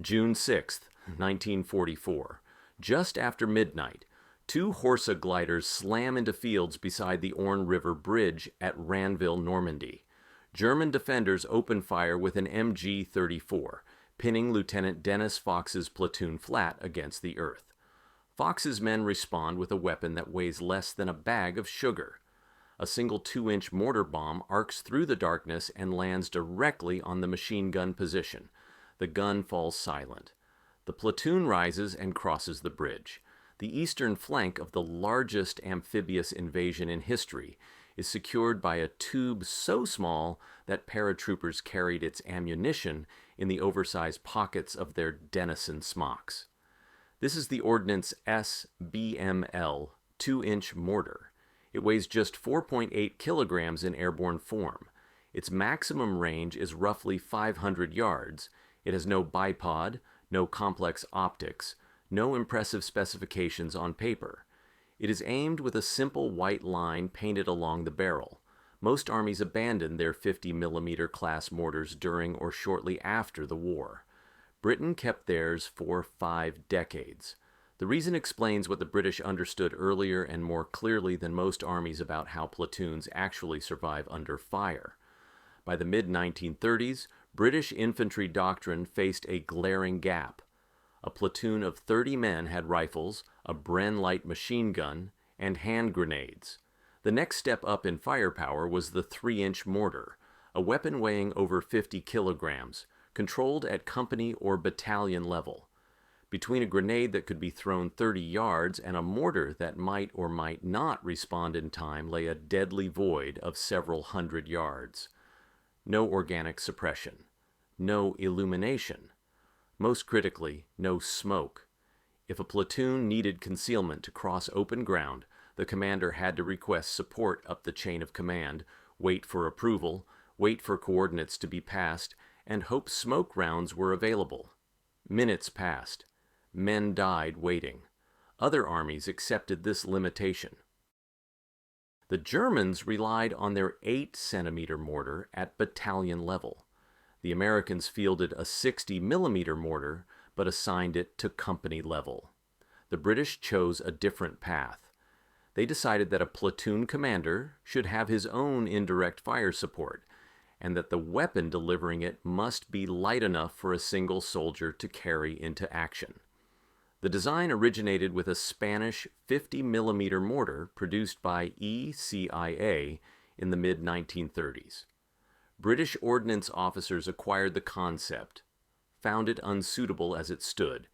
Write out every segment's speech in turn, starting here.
June 6, 1944. Just after midnight, two Horsa gliders slam into fields beside the Orne River Bridge at Ranville, Normandy. German defenders open fire with an MG-34, pinning Lieutenant Dennis Fox's platoon flat against the earth. Fox's men respond with a weapon that weighs less than a bag of sugar. A single 2-inch mortar bomb arcs through the darkness and lands directly on the machine gun position. The gun falls silent. The platoon rises and crosses the bridge. The eastern flank of the largest amphibious invasion in history is secured by a tube so small that paratroopers carried its ammunition in the oversized pockets of their Denison smocks. This is the Ordnance SBML 2-inch mortar. It weighs just 4.8 kilograms in airborne form. Its maximum range is roughly 500 yards. It has no bipod, no complex optics, no impressive specifications on paper. It is aimed with a simple white line painted along the barrel. Most armies abandoned their 50mm class mortars during or shortly after the war. Britain kept theirs for 5 decades. The reason explains what the British understood earlier and more clearly than most armies about how platoons actually survive under fire. By the mid-1930s, British infantry doctrine faced a glaring gap. A platoon of 30 men had rifles, a Bren light machine gun, and hand grenades. The next step up in firepower was the 3-inch mortar, a weapon weighing over 50 kilograms, controlled at company or battalion level. Between a grenade that could be thrown 30 yards and a mortar that might or might not respond in time lay a deadly void of several hundred yards. No organic suppression. No illumination. Most critically, no smoke. If a platoon needed concealment to cross open ground, the commander had to request support up the chain of command, wait for approval, wait for coordinates to be passed, and hope smoke rounds were available. Minutes passed. Men died waiting. Other armies accepted this limitation. The Germans relied on their 8-centimeter mortar at battalion level. The Americans fielded a 60mm mortar, but assigned it to company level. The British chose a different path. They decided that a platoon commander should have his own indirect fire support, and that the weapon delivering it must be light enough for a single soldier to carry into action. The design originated with a Spanish 50mm mortar produced by ECIA in the mid-1930s. British ordnance officers acquired the concept, found it unsuitable as it stood,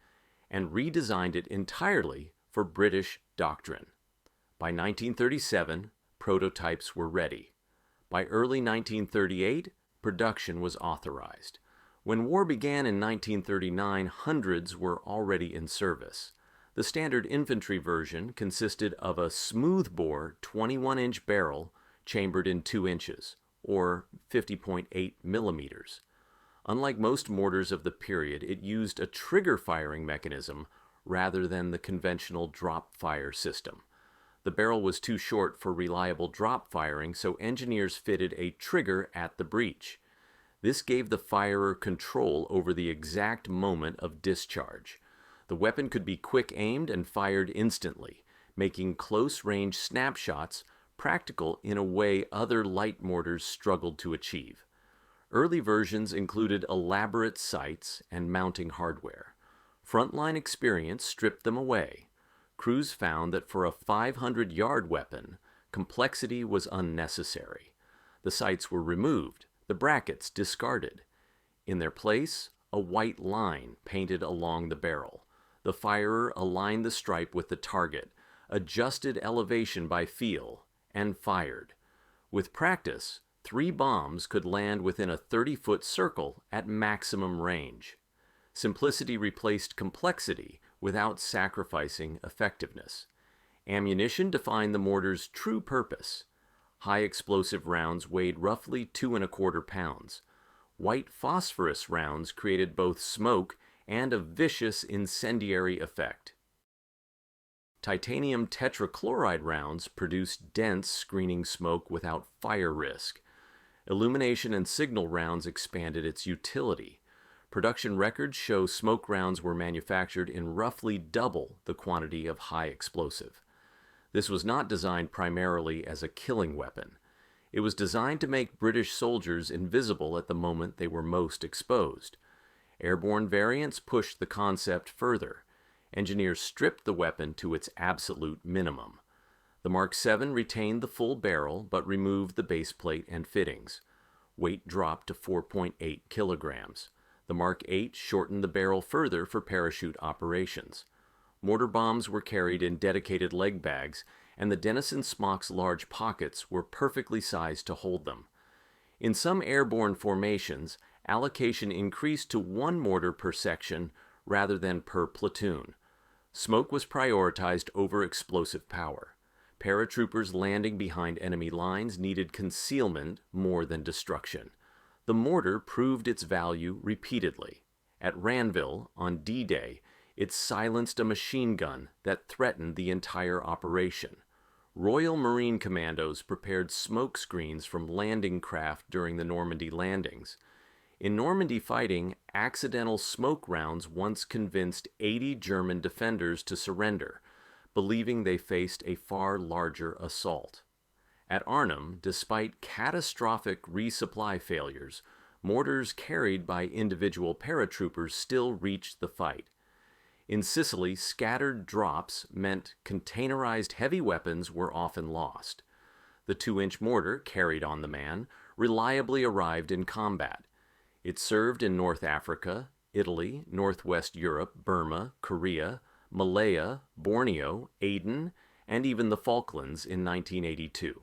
and redesigned it entirely for British doctrine. By 1937, prototypes were ready. By early 1938, production was authorized. When war began in 1939, hundreds were already in service. The standard infantry version consisted of a smoothbore 21-inch barrel chambered in 2 inches, or 50.8 millimeters. Unlike most mortars of the period, it used a trigger firing mechanism rather than the conventional drop fire system. The barrel was too short for reliable drop firing, so engineers fitted a trigger at the breech. This gave the firer control over the exact moment of discharge. The weapon could be quick-aimed and fired instantly, making close-range snapshots practical in a way other light mortars struggled to achieve. Early versions included elaborate sights and mounting hardware. Frontline experience stripped them away. Crews found that for a 500-yard weapon, complexity was unnecessary. The sights were removed, the brackets discarded. In their place, a white line painted along the barrel. The firer aligned the stripe with the target, adjusted elevation by feel, and fired. With practice, 3 bombs could land within a 30-foot circle at maximum range. Simplicity replaced complexity without sacrificing effectiveness. Ammunition defined the mortar's true purpose. High explosive rounds weighed roughly 2¼ pounds. White phosphorus rounds created both smoke and a vicious incendiary effect. Titanium tetrachloride rounds produced dense screening smoke without fire risk. Illumination and signal rounds expanded its utility. Production records show smoke rounds were manufactured in roughly double the quantity of high explosive. This was not designed primarily as a killing weapon. It was designed to make British soldiers invisible at the moment they were most exposed. Airborne variants pushed the concept further. Engineers stripped the weapon to its absolute minimum. The Mark VII retained the full barrel but removed the base plate and fittings. Weight dropped to 4.8 kilograms. The Mark VIII shortened the barrel further for parachute operations. Mortar bombs were carried in dedicated leg bags, and the Denison smock's large pockets were perfectly sized to hold them. In some airborne formations, allocation increased to 1 mortar per section rather than per platoon. Smoke was prioritized over explosive power. Paratroopers landing behind enemy lines needed concealment more than destruction. The mortar proved its value repeatedly. At Ranville, on D-Day, it silenced a machine gun that threatened the entire operation. Royal Marine Commandos prepared smoke screens from landing craft during the Normandy landings. In Normandy fighting, accidental smoke rounds once convinced 80 German defenders to surrender, believing they faced a far larger assault. At Arnhem, despite catastrophic resupply failures, mortars carried by individual paratroopers still reached the fight. In Sicily, scattered drops meant containerized heavy weapons were often lost. The 2-inch mortar, carried on the man, reliably arrived in combat. It served in North Africa, Italy, Northwest Europe, Burma, Korea, Malaya, Borneo, Aden, and even the Falklands in 1982.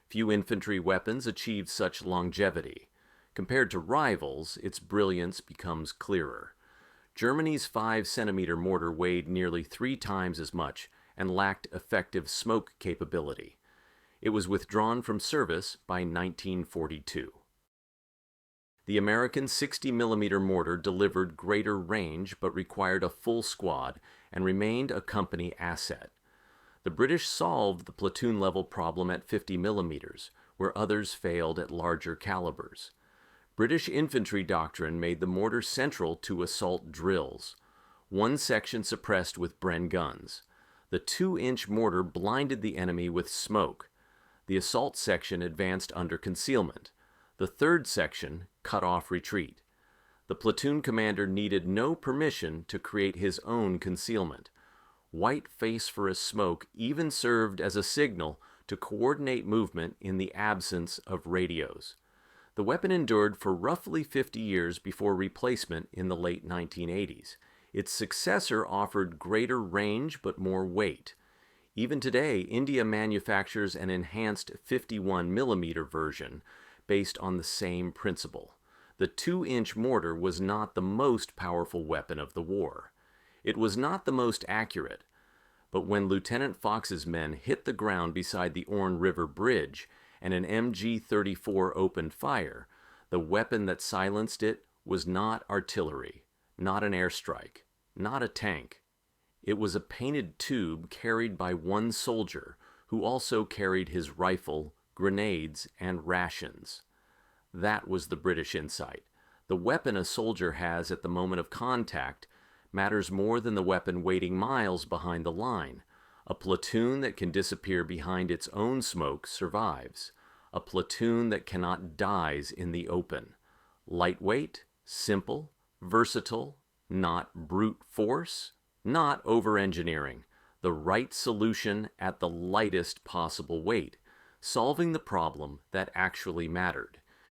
Few infantry weapons achieved such longevity. Compared to rivals, its brilliance becomes clearer. Germany's 5-centimeter mortar weighed nearly 3 times as much and lacked effective smoke capability. It was withdrawn from service by 1942. The American 60mm mortar delivered greater range but required a full squad and remained a company asset. The British solved the platoon-level problem at 50mm, where others failed at larger calibers. British infantry doctrine made the mortar central to assault drills. One section suppressed with Bren guns. The 2-inch mortar blinded the enemy with smoke. The assault section advanced under concealment. The 3rd section cut off retreat. The platoon commander needed no permission to create his own concealment. White phosphorus smoke even served as a signal to coordinate movement in the absence of radios. The weapon endured for roughly 50 years before replacement in the late 1980s. Its successor offered greater range but more weight. Even today, India manufactures an enhanced 51mm version based on the same principle. The 2-inch mortar was not the most powerful weapon of the war. It was not the most accurate, but when Lieutenant Fox's men hit the ground beside the Orne River Bridge and an MG-34 opened fire, the weapon that silenced it was not artillery, not an airstrike, not a tank. It was a painted tube carried by one soldier who also carried his rifle, grenades, and rations. That was the British insight. The weapon a soldier has at the moment of contact matters more than the weapon waiting miles behind the line. A platoon that can disappear behind its own smoke survives. A platoon that cannot dies in the open. Lightweight, simple, versatile, not brute force, not over-engineering. The right solution at the lightest possible weight, solving the problem that actually mattered.